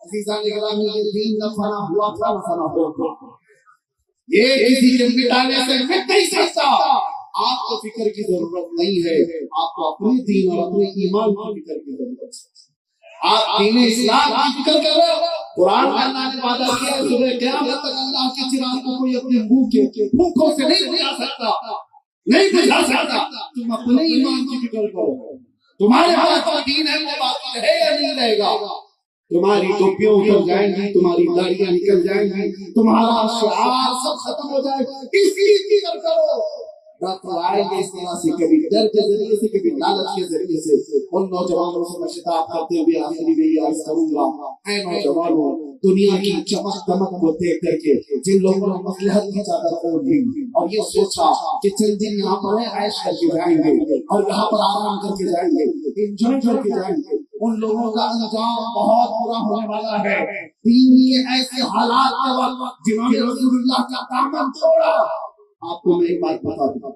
अजीजान गिरामी, ये दीन न फना हुआ था न फना होगा। ये किसी के मिटाने से मिट नहीं सकता। आपको फिक्र की जरूरत नहीं है, आपको अपने दीन और अपने ईमान की फिक्र की जरूरत है। आप दीन इस्लाम की फिक्र कर रहे हो। कुरान में अल्लाह ने वादा किया है सुबह क़यामत तक अल्लाह के चिराग को कोई अपने मुंह के भूखों से नहीं बुझा सकता, नहीं बुझा सकता। तुम अपने ईमान की फिक्र करो। तुम्हारे पास जो दीन है वो बाकी रहेगा नहीं रहेगा। तुम्हारी टोपियां उतर जाएंगी, तुम्हारी दाढ़ियां निकल जाएंगी, तुम्हारा शिआर सब खत्म हो जाएगा। इसकी फिक्र करो। डॉक्टर आएंगे इस तरह से, कभी डर के जरिए से, कभी लालच के जरिए से। उन नौजवानों से मैं खिताब करते हुए आखिरी में ये अर्ज करूंगा, ऐ नौजवानों, दुनिया की चमक दमक को देख करके जिन लोगों ने मसलहत की चादर ओढ़ ली और ये सोचा कि चंद दिन यहाँ पर ऐश करके जाएंगे और यहाँ पर आराम करके जाएंगे, एंजॉय करके जाएंगे, उन लोगों का अंजाम बहुत बुरा होने वाला है। दीन के ऐसे हालात के वक्त जिन्होंने रसूलुल्लाह का दामन छोड़ा। आपको मैं एक बात बता दूं,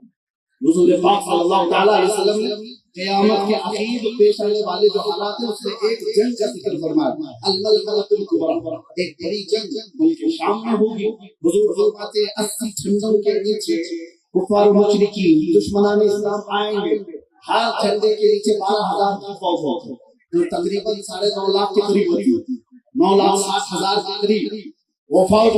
हुजूर पाक सल्लल्लाहु अलैहि वसल्लम ने क़यामत के आखिर पेश आने वाले जो हालात हैं उसमें एक जंग का जिक्र फरमाया, अल-मलहमतुल कुबरा, एक बड़ी जंग मुल्क शाम में होगी। हुजूर फरमाते 80 झंडों के नीचे कुफार मुशरिकीन दुश्मनाने इस्लाम आएंगे। हर झंडे के नीचे 12,000 की फौज होगी, जो तकरीबन 9.5 लाख के करीब होती है, 9,60,000 के करीब वो फौज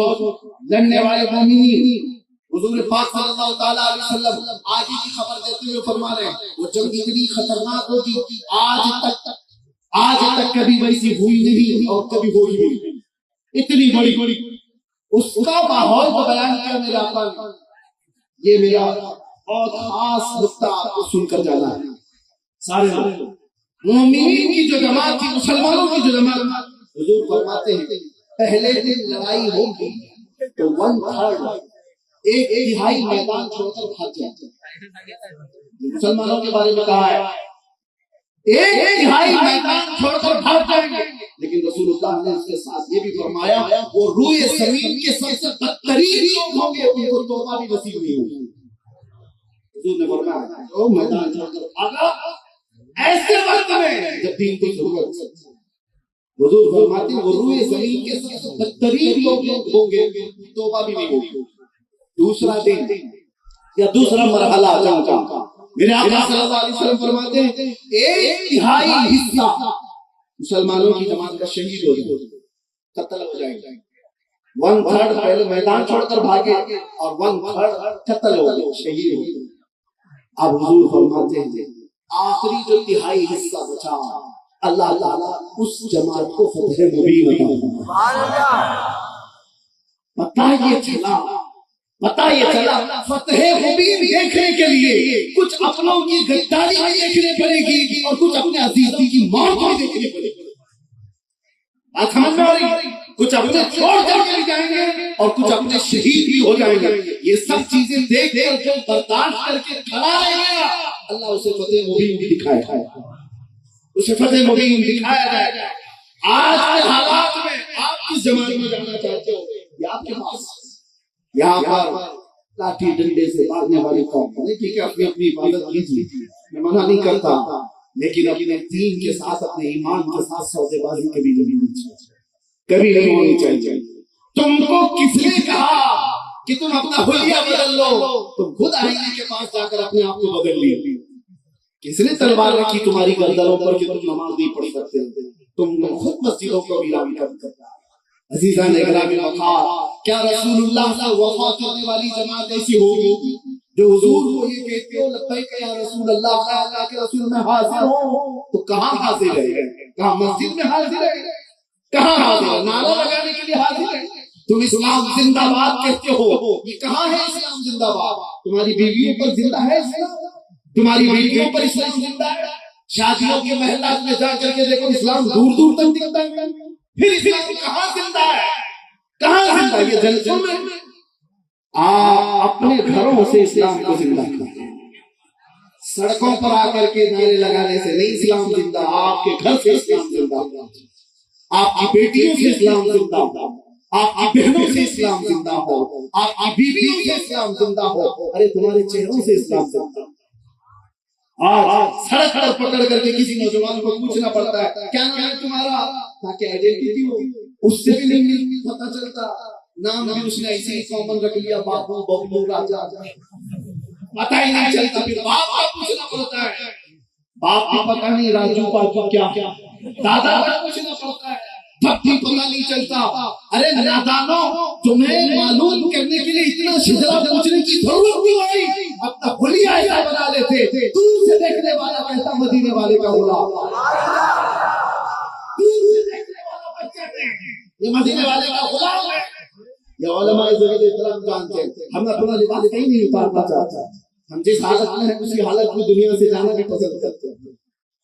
लड़ने वाले मोमिनीन। हुजूर पाक सल्लल्लाहु तआला अलैहि वसल्लम आगे की खबर देते हुए फरमा रहे हैं, वो जंग इतनी खतरनाक होगी, आज तक कभी वैसी हुई नहीं और कभी होगी नहीं, इतनी बड़ी। उसका माहौल तो बयान किया मेरे आका ने। ये मेरा बहुत खास नुक्ता आपको सुनकर जाना है। सारे मोमिनीन की जो जमात थी, मुसलमानों की जो जमात, हुजूर फरमाते हैं पहले दिन लड़ाई होगी तो 1/3 एक तिहाई मैदान छोड़कर भाग जाते। मुसलमानों के बारे में कहा है एक तिहाई मैदान छोड़कर भाग जाएंगे, लेकिन रसूलुल्लाह ने इसके साथ ये भी फरमाया वो रूए ज़मीन के सबसे बदतरीन लोग होंगे, उनको तौबा भी नसीब नहीं होगी। हुजूर ने फरमाया जो मैदान छोड़कर भागा ऐसे वक्त में जब दीन की जरूरत है, हुजूर फरमाते वो रूए ज़मीन के सबसे बदतरीन लोग होंगे, तौबा भी नहीं होगी। दूसरा दिन या दूसरा मरहला जंग का, मेरे आका सल्लल्लाहु अलैहि वसल्लम फरमाते हैं एक तिहाई हिस्सा मुसलमानों की जमात का शहीद हो जाएगा, कत्ल हो जाएगा। 1/3 पहले मैदान छोड़कर भागे और 1/3 कत्ल हो गए, शहीद हो गए। अब हुजूर फरमाते हैं आखिरी जो तिहाई हिस्सा बचा, अल्लाह ताला उस जमात को फतह मुबीन पता ये चला फतह मुबीन देखने के लिए कुछ अपनों की गद्दारी भी देखने पड़ेगी और कुछ अपने अजीजों की मौत भी देखनी पड़ेगी। बात समझ में आ रही? कुछ अपने छोड़ करके भी जाएंगे और कुछ अपने शहीद भी हो जाएंगे। ये सब चीजें देख कर जो बर्दाश्त करके खड़ा रहेगा, अल्लाह उसे फतह मुबीन भी दिखाएगा, उसे फतह मुबीन दिखाया जाएगा। आज के हालात में आप किस जमाने में जाना चाहते हो? ये आपके पास यहाँ पर लाठी डंडे से भागने वाली कौम नहीं, ठीक है, अपनी अपनी इबादत कीजिए, मैं मना नहीं करता, लेकिन अपने दीन के साथ अपने ईमान के साथ सौदेबाजी कभी नहीं होनी चाहिए, कभी नहीं होनी चाहिए। तुमको किसने कहा कि तुम अपना हुलिया बदल लो? तुम खुद आईने के पास जाकर अपने आप को बदल लिए। किसने तलवार रखी तुम्हारी गर्दनों पर कि तुम नमाज नहीं पढ़ सकते? तुम खुद मस्जिदों को वीरान करते। अजीज़ान इकराम वक़ार, क्या रसूलुल्लाह से वफा करने वाली जमात ऐसी होगी जो हुजूर को ये कहती हो लब्बैक या रसूल अल्लाह, अल्लाह के रसूल में हाजिर हो? तो कहाँ हाजिर है? कहाँ मस्जिद में हाजिर है? कहाँ हाजिर है? नारा लगाने के लिए हाजिर है? तुम इस्लाम जिंदाबाद कहते हो, ये कहाँ है इस्लाम जिंदाबाद? तुम्हारी बीवियों पर जिंदा है इस्लाम? तुम्हारी बीवियों पर इस्लाम जिंदा है? शादियों के महलात में जाकर के देखो, इस्लाम दूर दूर तक दिखता है, फिर इस्लाम कहाँ जिंदा है? कहाँ जिंदा? ये जलसों में आप अपने घरों से इस्लाम को जिंदा करते हैं, सड़कों पर आकर के नारे लगाने से नहीं इस्लाम जिंदा। आपके घर से इस्लाम जिंदा, आपकी बेटियों से इस्लाम जिंदा, आपकी बहनों से इस्लाम जिंदा हो, आपकी बीवियों से इस्लाम जिंदा हो, अरे तुम्हारे चेहरों से इस्लाम जिंदा। आज सड़क पर पकड़ करके किसी नौजवान को पूछना पड़ता है क्या नाम है तुम्हारा, ताकि आइडेंटिटी हो, उससे भी नहीं पता चलता। नाम भी उसने ऐसे ही कॉमन रख लिया, बाबू बबलू राजा, पता ही नहीं चलता। फिर बाप का पूछना पड़ता है, बाप भी पता नहीं राजू बाबू क्या, दादा का पूछना पड़ता है, तब भी पता नहीं चलता। अरे नादानो, तुम्हें मालूम करने के लिए इतना शिजरा पूछने की जरूरत नहीं आई, अब तक भुलिया ऐसा बना लेते। दूर से देखने वाला कहता मदीने वाले का गुलाम, दूर से देखने वाला बच्चा नहीं, ये मदीने वाले का गुलाम है। ये उलमा इज़्ज़त इस्लाम जानते हैं। हम अपना लिबास कहीं नहीं उतारना चाहते, हम जिस हालत में हैं उसी हालत में दुनिया से जाना भी पसंद करते हैं।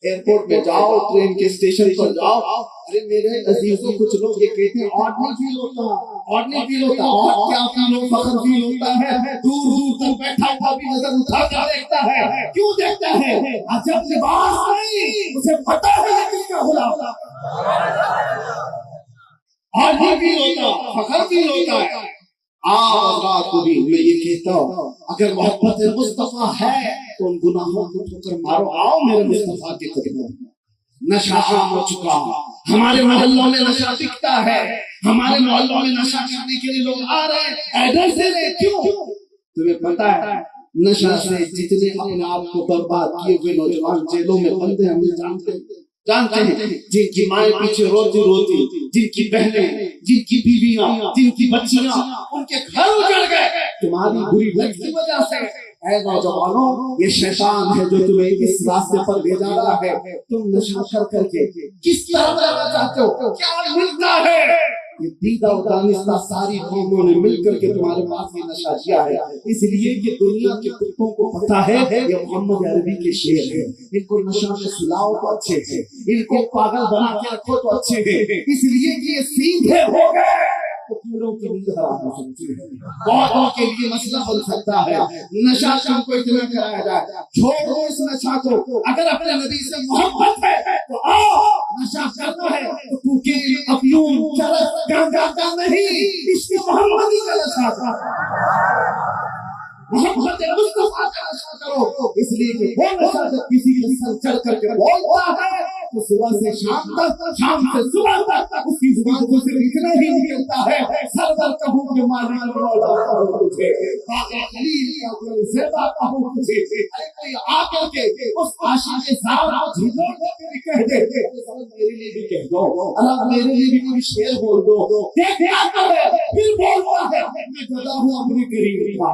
एयरपोर्ट में जाओ, ट्रेन के स्टेशन पर जाओ, अरे मेरे अजीजों कुछ लोग ये कहते हैं ऑड नहीं फील होता, ऑड नहीं फील होता, ऑड क्या फील हो, फख्र फील होता है। दूर दूर तक बैठा हुआ भी नजर उठा कर देखता है, क्यों देखता है? अजब लिबास नहीं, उसे पता है किसका गुलाम, ऑड नहीं फील होता, फख्र फील होता है। आज रात को भी मैं ये कहता हूँ, अगर मोहब्बत मुस्तफा है तो उन गुनाहों को ठोकर मारो, आओ मेरे मुस्तफा के कदमों में। नशा हो चुका, हमारे मोहल्लों में नशा बिकता है, हमारे मोहल्लों में नशा करने के लिए लोग आ रहे हैं, एड्रेस दे रहे, क्यों? तुम्हें पता है नशा से जितने अपने आप को बर्बाद किए हुए नौजवान जेलों में बंद हैं, हम जानते हैं, जिनकी माएं पीछे रोती रोती, जिनकी बहनें, जिनकी बीवियां, जिनकी बच्चियां, उनके घर उजड़ गए तुम्हारी बुरी लत की वजह से। ऐ नौजवानों, ये शैतान है जो तुम्हें इस रास्ते पर ले जा रहा है। तुम नशा कर करके किस तरह जाना चाहते हो, क्या मिलता है? ये दीदा और दानिस्ता सारी कौमों ने मिलकर के तुम्हारे पास ये नशा किया है, इसलिए कि दुनिया के कुत्तों को पता है ये मोहम्मद अरबी के शेर है। इनको नशा में सुलाओ तो अच्छे है, इनको पागल बना के रखो तो अच्छे है, इसलिए कि ये सीधे हो गए तो कीड़ों की नींद हराम हो सकती है, बहुतों के लिए मसला बन सकता है। नशा तुमको इतना कराया जाए, छोड़ो इस नशा को। अगर अपने नबी से मोहब्बत है तो आओ, नशा करना है तो कोकीन, अफयूम, चरस, गांजा का नहीं, इसकी मोहम्मदी का नशा करो, मोहम्मद मुस्तफा का नशा करो। इसलिए कि वो नशा जब किसी के सर चढ़ करके बोलता है तो सुबह से शाम तक, शाम से सुबह तक उसकी जुबान को सिर्फ इतना ही निकलता है, सरवर कहूँ के मालिक मौला कहूँ तुझे, बाक़ी खलील का कोई ज़ेबा कहूँ तुझे। अरे कोई आकर के उस आशिक़ ज़ात को झिझोड़ के भी कह दे, मेरे लिए भी कह दो, अल्लाह मेरे लिए भी कोई शेर बोल दो। देख क्या करे, फिर बोलता है मैं गधा हूँ अपने करीब का,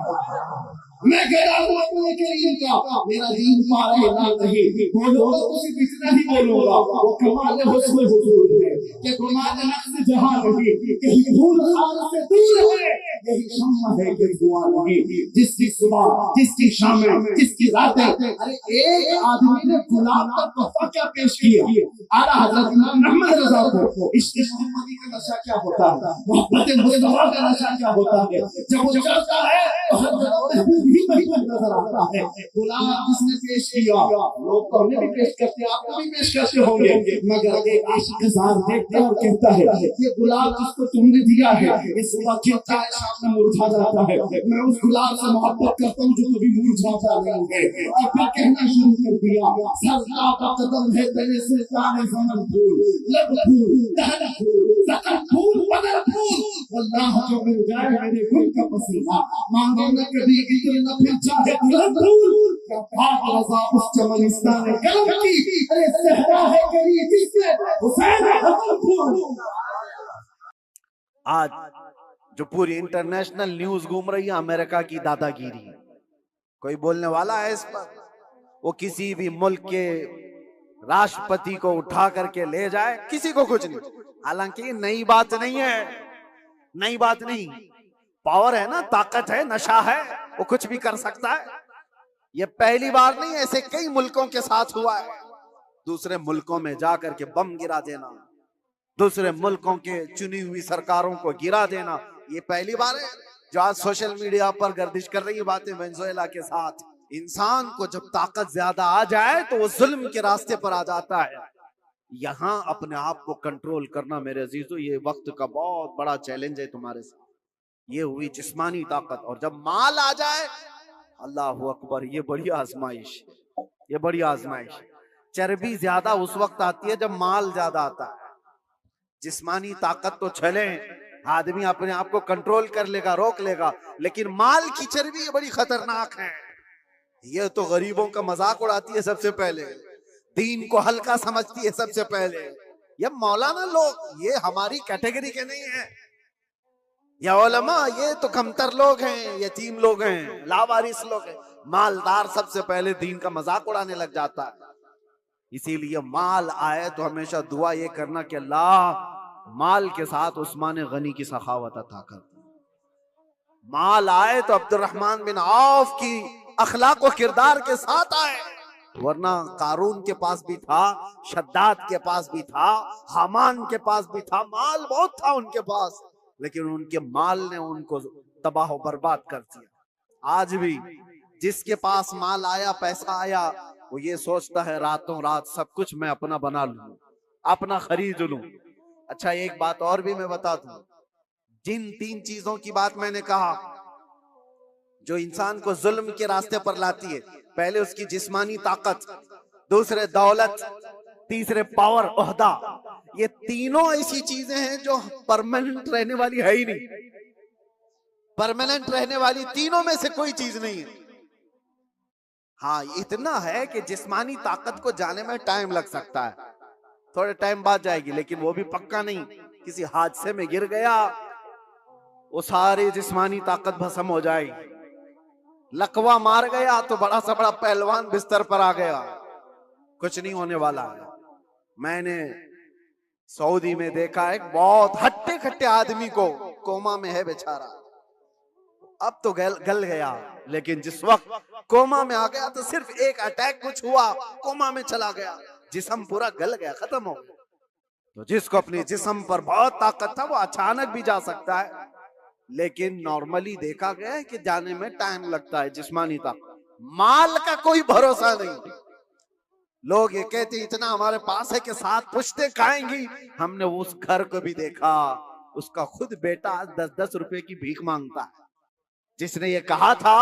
मैं गधा हूँ अपने करीब का, मेरा दीन पारा ना नहीं। बोलूंगा तो सिर्फ इतना ही बोलूंगा, वो कमाल हुस्न हुजूर है कि कमाल नफ्स जहां नहीं, कहीं भूल हाल से दूर है, यही शम्मा है कि धुआं नहीं, जिसकी सुबह, जिसकी शाम, जिसकी रातें। अरे एक आदमी ने गुलाब का तोहफा क्या पेश किया, आला हज़रत इमाम अहमद रज़ा को। इश्क़ मोहम्मदी का नशा क्या होता है, मोहब्बत मुस्तफा का नशा क्या होता है? जब वो चढ़ता है तो हर जगह ही नजर आता है। गुलाब जिसने पेश किया, लोग तो हमें भी पेश करते हैं, आपको भी पेश करते होंगे, मगर एक आशिक़ ज़ात देखता है और कहता है ये गुलाब जिसको तुमने दिया है ये सुबह खिलता है, शाम में मुरझा जाता है, मैं उस गुलाब से मोहब्बत करता हूँ जो कभी मुरझाता नहीं है। और फिर कहना शुरू कर दिया, सरका का कदम है तेरे सुल्तान ज़मन फूल, लब फूल, दहन फूल, ज़क़म फूल, बदर फूल, अल्लाह जो मिल जाए मेरे गुल का पसीना, मांगो न कभी इधर न फिर चाहे दुल्हन फूल, क्या बात रज़ा उस चमनिस्तान कलम की, अरे सहरा है करी जिससे हुसैन हसन फूल। आज जो पूरी इंटरनेशनल न्यूज घूम रही है अमेरिका की दादागिरी, कोई बोलने वाला है इस पर? वो किसी भी मुल्क के राष्ट्रपति को उठा करके ले जाए, किसी को कुछ नहीं। हालांकि नई बात नहीं है, नई बात नहीं, पावर है ना, ताकत है, नशा है, वो कुछ भी कर सकता है। ये पहली बार नहीं, ऐसे कई मुल्कों के साथ हुआ है। दूसरे मुल्कों में जाकर के बम गिरा देना, दूसरे मुल्कों के चुनी हुई सरकारों को गिरा देना, ये पहली बार है। जो आज सोशल मीडिया पर गर्दिश कर रही है बातें वेनेजुएला के साथ, इंसान को जब ताकत ज्यादा आ जाए तो वो जुल्म के रास्ते पर आ जाता है। यहां अपने आप को कंट्रोल करना मेरे अजीजों, ये वक्त का बहुत बड़ा चैलेंज है तुम्हारे साथ। ये हुई जिस्मानी ताकत, और जब माल आ जाए, अल्लाह हू अकबर, ये बड़ी आजमाइश। ये बड़ी आजमाइश। चर्बी ज्यादा उस वक्त आती है जब माल ज्यादा आता है। जिस्मानी ताकत तो चले, आदमी अपने आप को कंट्रोल कर लेगा, रोक लेगा, लेकिन माल की चर्बी ये बड़ी खतरनाक है। ये तो गरीबों का मजाक उड़ाती है सबसे पहले, दीन को हल्का समझती है सबसे पहले। ये मौलाना लोग ये हमारी कैटेगरी के नहीं है, या उलमा ये तो कमतर लोग हैं, यतीम लोग हैं, लावारिस लोग हैं। मालदार सबसे पहले दीन का मजाक उड़ाने लग जाता है। इसीलिए माल आए तो हमेशा दुआ ये करना कि अल्लाह माल के साथ उस्मान गनी की सखावत अता कर। माल आए तो अब्दुर्रहमान बिन औफ की अखलाक और किरदार के साथ आए, वरना कारून के पास भी था, शद्दाद के पास भी था, हामान के पास भी था, माल बहुत था उनके पास, लेकिन उनके माल ने उनको तबाह बर्बाद कर दिया। आज भी जिसके पास माल आया, पैसा आया, वो ये सोचता है रातों रात सब कुछ मैं अपना बना लूं, अपना खरीद लूं। अच्छा, एक बात और भी मैं बता दूं, जिन 3 चीजों की बात मैंने कहा जो इंसान को जुल्म के रास्ते पर लाती है, पहले उसकी जिस्मानी ताकत, दूसरे दौलत, तीसरे पावर, ओहदा, ये तीनों ऐसी चीजें हैं जो परमानेंट रहने वाली है ही नहीं। परमानेंट रहने वाली तीनों में से कोई चीज नहीं है। हाँ, इतना है कि जिस्मानी ताकत को जाने में टाइम लग सकता है, थोड़े टाइम बाद जाएगी, लेकिन वो भी पक्का नहीं। किसी हादसे में गिर गया, वो सारी जिस्मानी ताकत भस्म हो जाएगी। लकवा मार गया तो बड़ा सा बड़ा पहलवान बिस्तर पर आ गया, कुछ नहीं होने वाला है। मैंने सऊदी में देखा एक बहुत हट्टे खट्टे आदमी को, कोमा में है बेचारा, अब तो गल गया, लेकिन जिस वक्त कोमा में आ गया तो सिर्फ एक अटैक कुछ हुआ, कोमा में चला गया, जिस्म पूरा गल गया, खत्म हो गया। तो जिसको अपने जिस्म पर बहुत ताकत था वो अचानक भी जा सकता है, लेकिन नॉर्मली देखा गया है कि जाने में टाइम लगता है। जिस्मानी ताकत, माल का कोई भरोसा नहीं। लोग ये कहते इतना हमारे पास है कि 7 पुश्तें खाएंगी। हमने उस घर को भी देखा, उसका खुद बेटा 10-10 रुपए की भीख मांगता है। जिसने ये कहा था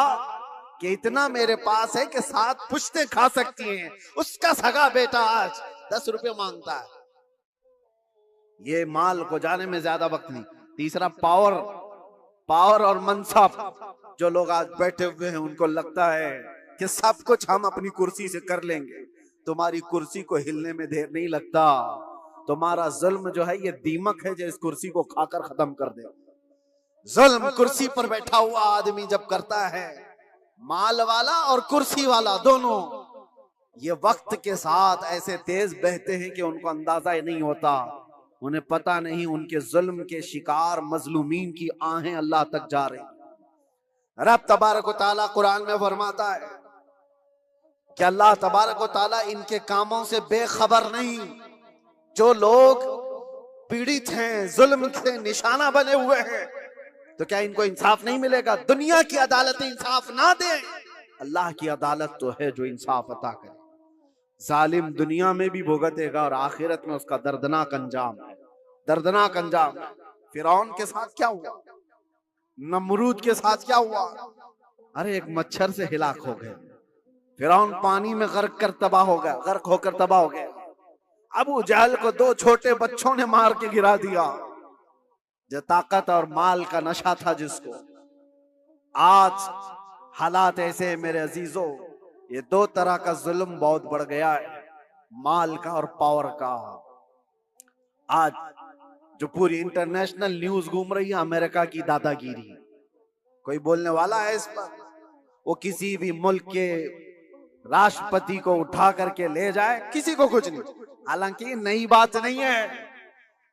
कि इतना मेरे पास है कि 7 पुश्तें खा सकती हैं, उसका सगा बेटा आज 10 रुपए मांगता है। ये माल को जाने में ज्यादा वक्त नहीं। तीसरा पावर और मनसब। जो लोग आज बैठे हुए हैं उनको लगता है कि सब कुछ हम अपनी कुर्सी से कर लेंगे। तुम्हारी कुर्सी को हिलने में देर नहीं लगता। तुम्हारा जुल्म जो है ये दीमक है जो इस कुर्सी को खाकर खत्म कर दे। जुल्म कुर्सी पर बैठा हुआ आदमी जब करता है, माल वाला और कुर्सी वाला दोनों, ये वक्त के साथ ऐसे तेज बहते हैं कि उनको अंदाजा ही नहीं होता। उन्हें पता नहीं उनके जुल्म के शिकार मजलूमीन की आहें अल्लाह तक जा रही। रब तबारक व तआला कुरान में फरमाता है कि अल्लाह तबारक व तआला इनके कामों से बेखबर नहीं। जो लोग पीड़ित हैं, जुल्म के निशाना बने हुए हैं, तो क्या इनको इंसाफ नहीं मिलेगा? दुनिया की अदालत इंसाफ ना दे, अल्लाह की अदालत तो है जो इंसाफ अता करे। जालिम दुनिया में भी भुगतेगा और आखिरत में उसका दर्दनाक अंजाम है, दर्दनाक अंजाम। फिरौन के साथ क्या हुआ, नमरूद के साथ क्या हुआ? अरे एक मच्छर से हिलाक हो गए। फिरौन पानी में गर्क कर तबाह हो गया, गर्क होकर तबाह हो गया। अबू जहल को 2 छोटे बच्चों ने मार के गिरा दिया। जो ताकत और माल का नशा था जिसको, आज हालात ऐसे हैं मेरे अजीजों, ये 2 तरह का जुल्म बहुत बढ़ गया है, माल का और पावर का। आज जो पूरी इंटरनेशनल न्यूज घूम रही है अमेरिका की दादागिरी, कोई बोलने वाला है इस पर? वो किसी भी मुल्क के राष्ट्रपति को उठा करके ले जाए, किसी को कुछ नहीं। हालांकि नई बात नहीं है,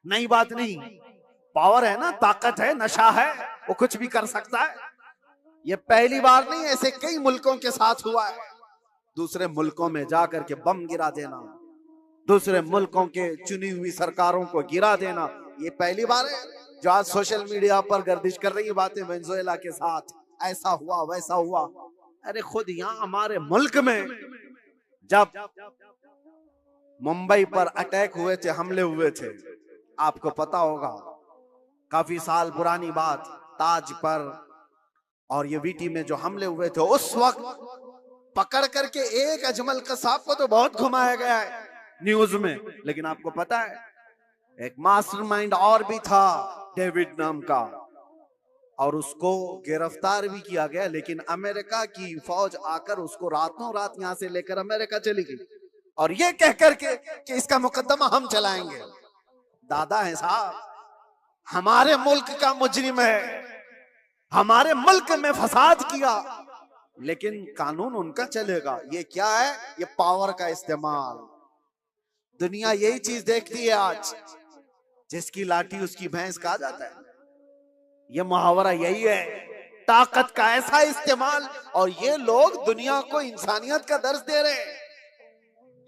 नई बात नहीं। पावर है ना, ताकत है, नशा है, वो कुछ भी कर सकता है। ये पहली बार नहीं, ऐसे कई मुल्कों के साथ हुआ है। दूसरे मुल्कों में जाकर के बम गिरा देना, दूसरे मुल्कों के चुनी हुई सरकारों को गिरा देना, ये पहली बार है। जो आज सोशल मीडिया पर गर्दिश कर रही है बातें, वेनेजुएला के साथ ऐसा हुआ वैसा हुआ। अरे खुद यहाँ हमारे मुल्क में जब मुंबई पर अटैक हुए थे, हमले हुए थे, आपको पता होगा, काफी साल पुरानी बात, ताज पर और ये वीटी में जो हमले हुए थे, उस वक्त पकड़ करके एक अजमल कसाब को तो बहुत घुमाया गया है न्यूज में, लेकिन आपको पता है एक मास्टरमाइंड और भी था डेविड नाम का, और उसको गिरफ्तार भी किया गया, लेकिन अमेरिका की फौज आकर उसको रातों रात यहां से लेकर अमेरिका चली गई, और ये कह करके कि इसका मुकदमा हम चलाएंगे। दादा है साहब, हमारे मुल्क का मुजरिम है, हमारे मुल्क में फसाद किया, लेकिन कानून उनका चलेगा। ये क्या है? ये पावर का इस्तेमाल। दुनिया यही चीज देखती है आज, जिसकी लाठी उसकी भैंस कहा जाता है। ये मुहावरा यही है, ताकत का ऐसा इस्तेमाल, और ये लोग दुनिया को इंसानियत का दर्ज दे रहे हैं,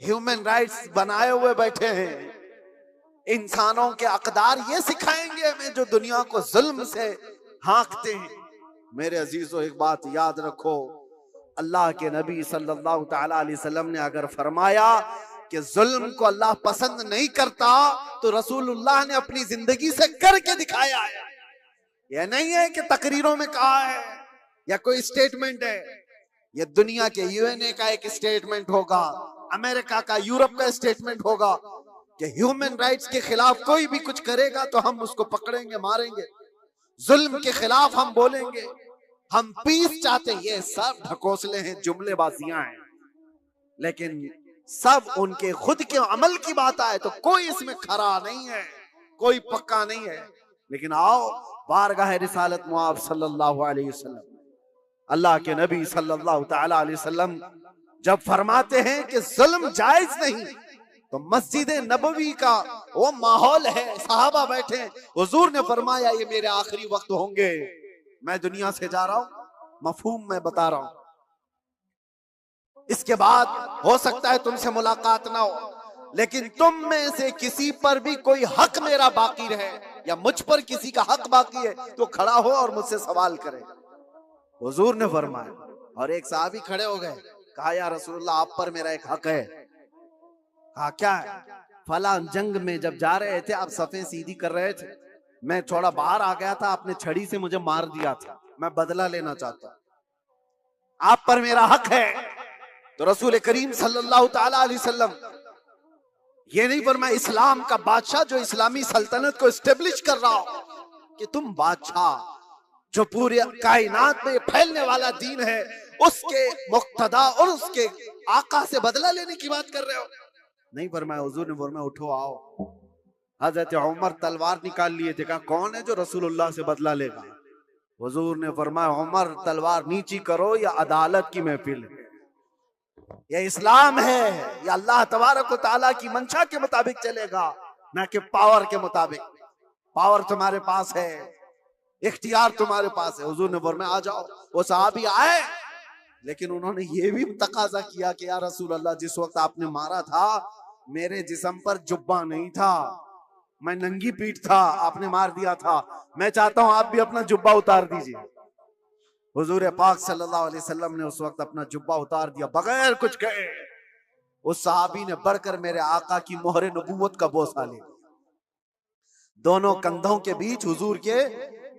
ह्यूमन राइट्स बनाए हुए बैठे हैं, इंसानों के अकदार ये सिखाएंगे हमें जो दुनिया को जुल्म से हाँकते हैं। मेरे अजीजों, एक बात याद रखो, अल्लाह के नबी सल्लल्लाहु तआला अलैहि वसल्लम ने अगर फरमाया कि जुल्म को अल्लाह पसंद नहीं करता, तो रसूलुल्लाह ने अपनी जिंदगी से करके दिखाया है। यह नहीं है कि तकरीरों में कहा है या कोई स्टेटमेंट है, यह दुनिया के यूएनए का एक स्टेटमेंट होगा, अमेरिका का, यूरोप का स्टेटमेंट होगा कि ह्यूमन राइट्स के खिलाफ कोई भी कुछ करेगा तो हम उसको पकड़ेंगे, मारेंगे, जुल्म के खिलाफ हम बोलेंगे, हम पीस चाहते। ये सब ढकोसले हैं, जुमलेबाजियां हैं, लेकिन सब उनके खुद के अमल की बात आए तो कोई इसमें खरा नहीं है, कोई पक्का नहीं है। लेकिन आओ बारगाह रिसालत मुआब सल्लल्लाहु अलैहि वसल्लम, अल्लाह के नबी सल्लल्लाहु तआला अलैहि वसल्लम जब फरमाते हैं कि जुल्म जायज नहीं, तो मस्जिद नबवी का वो माहौल है, सहाबा बैठे, हुजूर ने फरमाया ये मेरे आखिरी वक्त होंगे, मैं दुनिया से जा रहा हूं, मफहूम मैं बता रहा हूं, इसके बाद हो सकता है तुमसे मुलाकात ना हो, लेकिन तुम में से किसी पर भी कोई हक मेरा बाकी रहे या मुझ पर किसी का हक बाकी है तो खड़ा हो और मुझसे सवाल करे। हुजूर ने फरमाया, और एक साहबी खड़े हो गए, कहा या रसूलुल्लाह आप पर मेरा एक हक है। कहा क्या है? फला जंग में जब जा रहे थे, आप सफे सीधी कर रहे थे, मैं थोड़ा बाहर आ गया था, आपने छड़ी से मुझे मार दिया था, मैं बदला लेना चाहता, आप पर मेरा हक है। तो रसूल करीम सल्लल्लाहु तआला अलैहि वसल्लम ये नहीं फरमाया इस्लाम का बादशाह जो इस्लामी सल्तनत को एस्टेब्लिश कर रहा हो, कि तुम बादशाह जो पूरे कायनात में फैलने वाला दीन है उसके मुक्तदा और उसके आका से बदला लेने की बात कर रहे हो। नहीं फरमाया, हुजूर ने फरमाया उठो आओ। हजरत उमर तलवार निकाल लिए थे, कहा कौन है जो रसूलुल्लाह से बदला लेगा? हुजूर ने फरमाया उमर तलवार नीची करो, या अदालत की महफिल है, यह इस्लाम है, या अल्लाह तबारक व तआला की मंशा के मुताबिक चलेगा, ना कि पावर के मुताबिक। पावर तुम्हारे पास है, इख्तियार तुम्हारे पास है। हुजूर ने फरमाया आ जाओ। वो सहाबी आए, लेकिन उन्होंने ये भी तकाजा किया कि या रसूल अल्लाह, जिस वक्त आपने मारा था मेरे जिस्म पर जुब्बा नहीं था, मैं नंगी पीठ था, आपने मार दिया था, मैं चाहता हूं आप भी अपना जुब्बा उतार दीजिए। हुजूर पाक सल्लल्लाहु अलैहि वसल्लम ने उस वक्त अपना जुब्बा उतार दिया बगैर कुछ कहे। उस सहाबी ने बढ़कर मेरे आका की मोहरे नबूवत का बोसा लिया। दोनों कंधों के बीच हुजूर के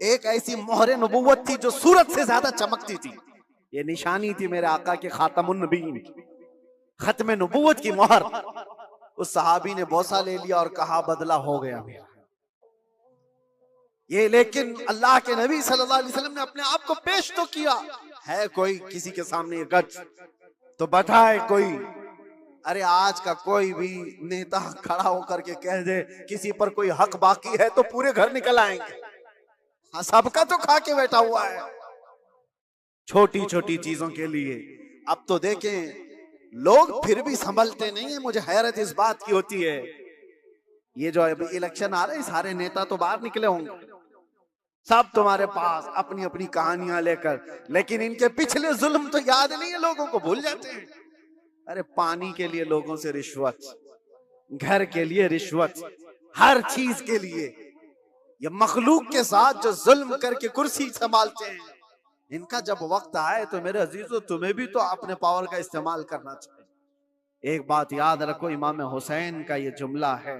एक ऐसी मोहरे नबूवत थी जो सूरज से ज्यादा चमकती थी। ये निशानी थी मेरे आका के खातमुन नबीन की, खत्म नबूवत की मोहर। उस सहाबी ने बोसा ले लिया और कहा बदला हो गया मेरा। ये लेकिन अल्लाह के नबी सल्लल्लाहु अलैहि वसल्लम ने अपने आप को पेश तो किया है, कोई किसी के सामने ये गच तो बताए कोई। अरे आज का कोई भी नेता खड़ा होकर के कह दे किसी पर कोई हक बाकी है तो पूरे घर निकल आएंगे। हाँ, सबका तो खा के बैठा हुआ है छोटी छोटी चीजों के लिए। अब तो देखें लोग फिर भी संभलते नहीं है। मुझे हैरत इस बात की होती है, ये जो अभी इलेक्शन आ रहे हैं सारे नेता तो बाहर निकले होंगे, सब तुम्हारे पास अपनी अपनी कहानियां लेकर, लेकिन इनके पिछले जुल्म तो याद नहीं है, लोगों को भूल जाते हैं। अरे पानी के लिए लोगों से रिश्वत, घर के लिए रिश्वत, हर चीज के लिए। ये मखलूक के साथ जो जुल्म करके कुर्सी संभालते हैं, इनका जब वक्त आए तो मेरे अजीजों तुम्हें भी तो अपने पावर का इस्तेमाल करना चाहिए। एक बात याद रखो, इमाम हुसैन का ये जुमला है,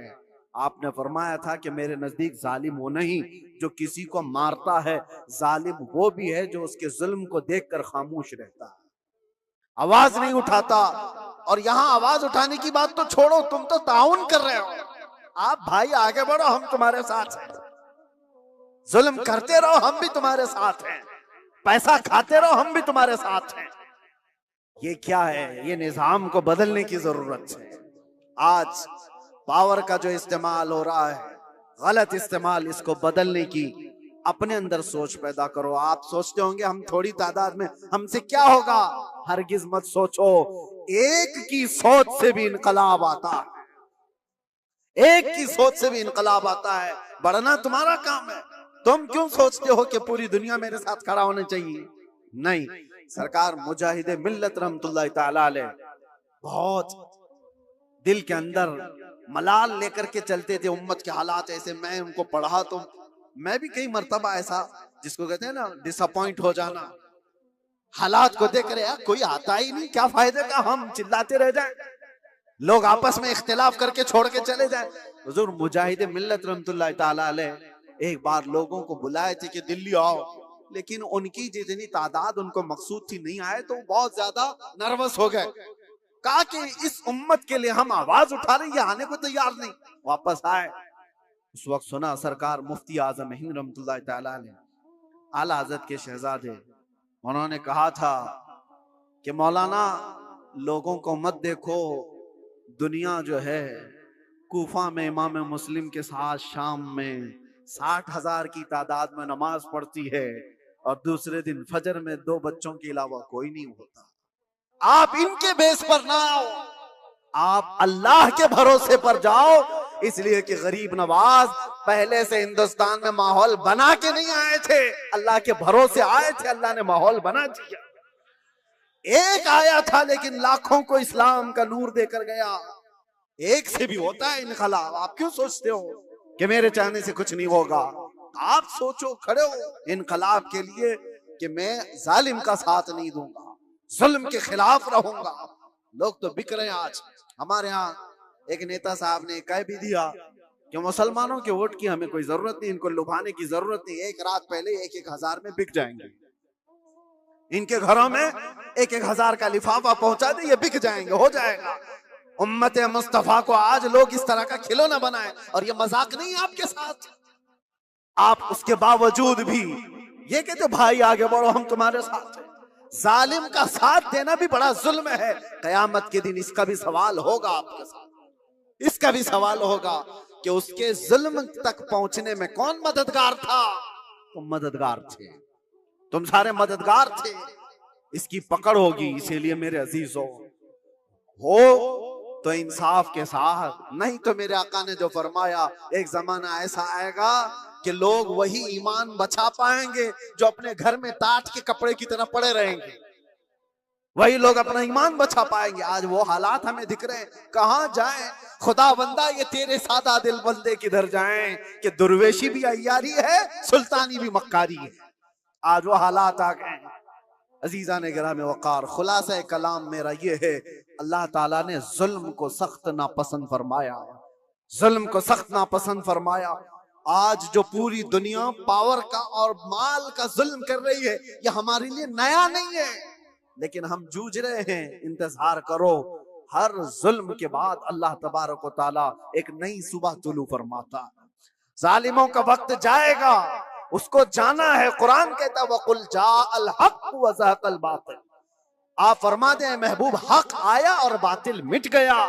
आपने फरमाया था कि मेरे नजदीक जालिम वो नहीं जो किसी को मारता है, जालिम वो भी है जो उसके जुल्म को देखकर खामोश रहता है। आवाज नहीं उठाता। और यहां आवाज उठाने की बात तो छोड़ो, तुम तो ताउन कर रहे हो। आप भाई आगे बढ़ो, हम तुम्हारे साथ हैं। जुल्म करते रहो, हम भी तुम्हारे साथ हैं। पैसा खाते रहो, हम भी तुम्हारे साथ हैं। ये क्या है? ये निजाम को बदलने की जरूरत है। आज पावर का जो इस्तेमाल हो रहा है, गलत इस्तेमाल, इसको बदलने की अपने अंदर सोच पैदा करो। आप सोचते होंगे हम थोड़ी तादाद में, हमसे क्या होगा? हरगिज मत सोचो। एक की सोच से भी इनकलाब आता है। एक की सोच से भी इनकलाब आता है। बढ़ना तुम्हारा काम है। तुम क्यों सोचते हो कि पूरी दुनिया मेरे साथ खड़ा होना चाहिए? नहीं। सरकार मुजाहिदे मिल्लत रहमतुल्लाह तआला अलैह बहुत दिल के अंदर मलाल लेकर के चलते थे। उम्मत के हालात ऐसे, मैं उनको पढ़ा तो मैं भी कई मर्तबा ऐसा, जिसको कहते हैं ना डिसअपॉइंट हो जाना, हालात को देख रहे यार कोई आता ही नहीं, क्या फायदे का हम चिल्लाते रह जाएं, लोग आपस में इख्तिलाफ करके छोड़ के चले जाएं। हुजूर मुजाहिद मिल्लत रहमतुल्लाह ताला अलैह एक बार लोगों को बुलाए थे कि दिल्ली आओ, लेकिन उनकी जितनी तादाद उनको मकसूद थी नहीं आए, तो बहुत ज्यादा नर्वस हो गए। कहा कि इस उम्मत के लिए हम आवाज उठा रहे, ये आने को तैयार नहीं। वापस आए। उस वक्त सुना सरकार मुफ्ती आजम हिंद रहमतुल्लाह ताला अलैह आला हज़रत के शहजादे, उन्होंने कहा था कि मौलाना लोगों को मत देखो, दुनिया जो है कूफा में इमाम मुस्लिम के साथ शाम में 60,000 की तादाद में नमाज पढ़ती है और दूसरे दिन फजर में 2 बच्चों के अलावा कोई नहीं होता। आप इनके बेस पर ना आओ, आप अल्लाह के भरोसे पर जाओ। इसलिए कि गरीब नवाज पहले से हिंदुस्तान में माहौल बना के नहीं आए थे, अल्लाह के भरोसे आए थे, अल्लाह ने माहौल बना दिया। एक आया था लेकिन लाखों को इस्लाम का नूर देकर गया। एक से भी होता है इनकलाब। आप क्यों सोचते हो कि मेरे चाहने से कुछ नहीं होगा? आप सोचो, खड़े हो इनकलाब के लिए कि मैं जालिम का साथ नहीं दूंगा, जुल्म के खिलाफ रहूंगा। लोग तो बिक रहे हैं आज। हमारे यहाँ एक नेता साहब ने कह भी दिया कि मुसलमानों के वोट की हमें कोई जरूरत नहीं, इनको लुभाने की जरूरत नहीं। एक रात पहले 1-1 हजार में बिक जाएंगे, इनके घरों में 1-1 हजार का लिफाफा पहुंचा दे, ये बिक जाएंगे, हो जाएगा। उम्मत मुस्तफा को आज लोग इस तरह का खिलौना बनाए, और ये मजाक नहीं है आपके साथ। आप उसके बावजूद भी ये कहते भाई आगे बढ़ो, हम तुम्हारे साथ हैं। जालिम का साथ देना भी बड़ा जुल्म है। कयामत के दिन इसका भी सवाल होगा आपके साथ, इसका भी सवाल होगा कि उसके जुल्म तक पहुंचने में कौन मददगार था? तुम मददगार थे, तुम सारे मददगार थे। इसकी पकड़ होगी। इसीलिए मेरे अजीजों, हो तो इंसाफ के साथ, नहीं तो मेरे आका ने जो फरमाया, एक जमाना ऐसा आएगा कि लोग वही ईमान बचा पाएंगे जो अपने घर में टाट के कपड़े की तरह पड़े रहेंगे। वही लोग अपना ईमान बचा पाएंगे। आज वो हालात हमें दिख रहे हैं। कहां जाएं? खुदा बंदा ये तेरे सादा दिल बंदे किधर जाएं कि दुर्वेशी भी अय्यारी है, सुल्तानी भी मक्कारी है। आज वो हालात आ गए। अजीजा ने गिरामे वकार, खुलासा कलाम मेरा ये है, अल्लाह ताला ने जुल्म को सख्त नापसंद फरमाया, जुल्म को सख्त नापसंद फरमाया। आज जो पूरी दुनिया पावर का और माल का जुल्म कर रही है, ये हमारे लिए नया नहीं है, लेकिन हम जूझ रहे हैं। इंतजार करो, हर जुल्म के बाद अल्लाह तबारक व तआला एक नई सुबह तुलू फरमाता। जालिमों का वक्त जाएगा, उसको जाना है। कुरान कहता वकुल जाअल हक व ज़हक़ल बातिल। आप फरमा दे महबूब, हक आया और बातिल मिट गया।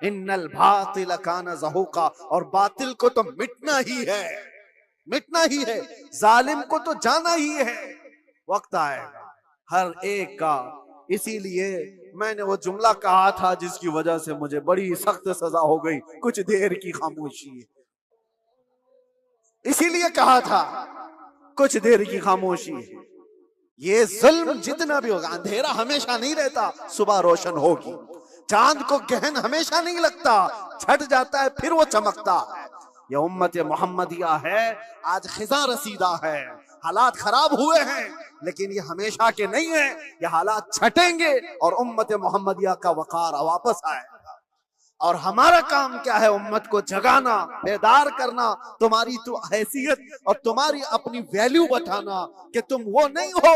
इन्नल बातिल काना ज़हूक़ा, और बातिल को तो मिटना ही है, मिटना ही है। जालिम को तो जाना ही है। वक्त आएगा हर एक का। इसीलिए मैंने वो जुमला कहा था जिसकी वजह से मुझे बड़ी सख्त सजा हो गई, कुछ देर की खामोशी। इसीलिए कहा था कुछ देर की खामोशी। ये जुल्म जितना भी होगा, अंधेरा हमेशा नहीं रहता, सुबह रोशन होगी। चांद को गहन हमेशा नहीं लगता, छट जाता है फिर वो चमकता है। ये उम्मत मोहम्मदिया है, आज खिजा रसीदा है। हालात खराब हुए हैं, लेकिन ये हमेशा के नहीं है। ये हालात छटेंगे और उम्मत मोहम्मदिया का वकार वापस आएगा। और हमारा काम क्या है? उम्मत को जगाना, बेदार करना, तुम्हारी तो हैसियत और तुम्हारी अपनी वैल्यू बताना कि तुम वो नहीं हो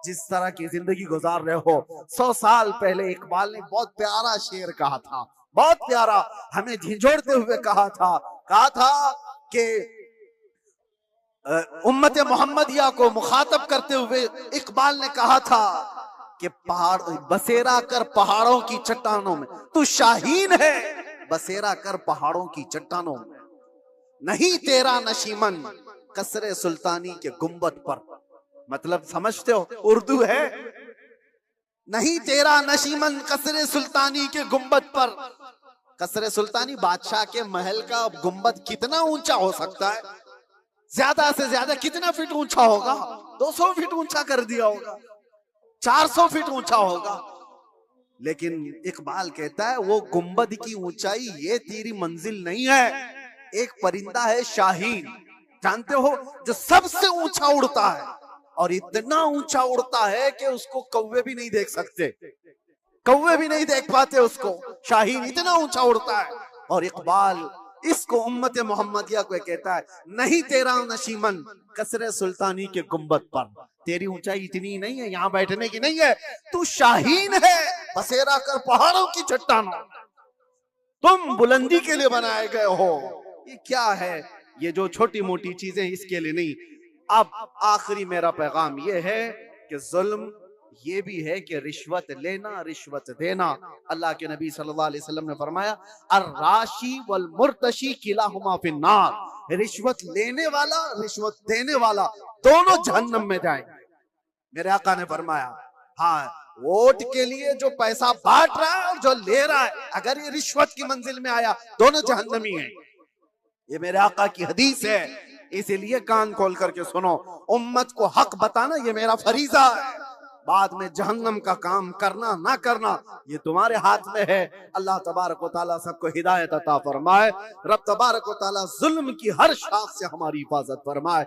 जिस तरह की जिंदगी गुजार रहे हो। 100 साल पहले इकबाल ने बहुत प्यारा शेर कहा था, बहुत प्यारा, हमें झिझोड़ते हुए कहा था कि उम्मत मोहम्मदिया को मुखातब करते हुए इकबाल ने कहा था कि पहाड़ बसेरा कर पहाड़ों की चट्टानों में, तू शाहीन है बसेरा कर पहाड़ों की चट्टानों में, नहीं तेरा नशीमन कसरे सुल्तानी के गुंबद पर। मतलब समझते हो, उर्दू है, नहीं तेरा नशीमन कसरे सुल्तानी के गुंबद पर। कसरे सुल्तानी बादशाह के महल का गुंबद कितना ऊंचा हो सकता है? ज्यादा से ज्यादा कितना फीट ऊंचा होगा? 200 फीट ऊंचा कर दिया होगा, 400 फीट ऊंचा होगा। लेकिन इकबाल कहता है वो गुंबद की ऊंचाई ये तेरी मंजिल नहीं है। एक परिंदा है शाहीन, जानते हो, जो सबसे ऊंचा उड़ता है, और इतना ऊंचा उड़ता है कि उसको कौवे भी नहीं देख सकते, कौवे भी नहीं देख पाते उसको। शाहीन इतना ऊंचा उड़ता है। और इकबाल इसको उम्मत मोहम्मदिया को कहता है, नहीं तेरा नशीमन कसरे सुल्तानी के गुंबद पर, तेरी ऊंचाई इतनी नहीं है, यहाँ बैठने की नहीं है, तू शाहीन है बसेरा कर पहाड़ों की चट्टानों, तुम बुलंदी के लिए बनाए गए हो। ये क्या है? ये जो छोटी मोटी चीजें इसके लिए नहीं। अब आखिरी मेरा पैगाम ये है कि जुल्म ये भी है कि रिश्वत लेना, रिश्वत देना। अल्लाह के नबी सल्लल्लाहु अलैहि वसल्लम ने फरमाया, अर्राशी वल मुर्तशी किलाहुमा फिन्नार, रिश्वत लेने वाला, रिश्वत देने वाला दोनों जहन्नम में जाएंगे। मेरे आका ने फरमाया, हाँ, वोट के लिए जो पैसा बांट रहा है और जो ले रहा है, अगर ये रिश्वत की मंजिल में आया, दोनों जहन्नमी हैं। ये मेरे आका की हदीस है, इसीलिए कान खोल करके सुनो। उम्मत को हक बताना ये मेरा फरीजा है, बाद में जहन्नम का काम करना ना करना ये तुम्हारे हाथ में है। अल्लाह तबारक व तआला सबको हिदायत अता फरमाए। रब तबारक व तआला जुल्म की हर शाख से हमारी हिफाजत फरमाए।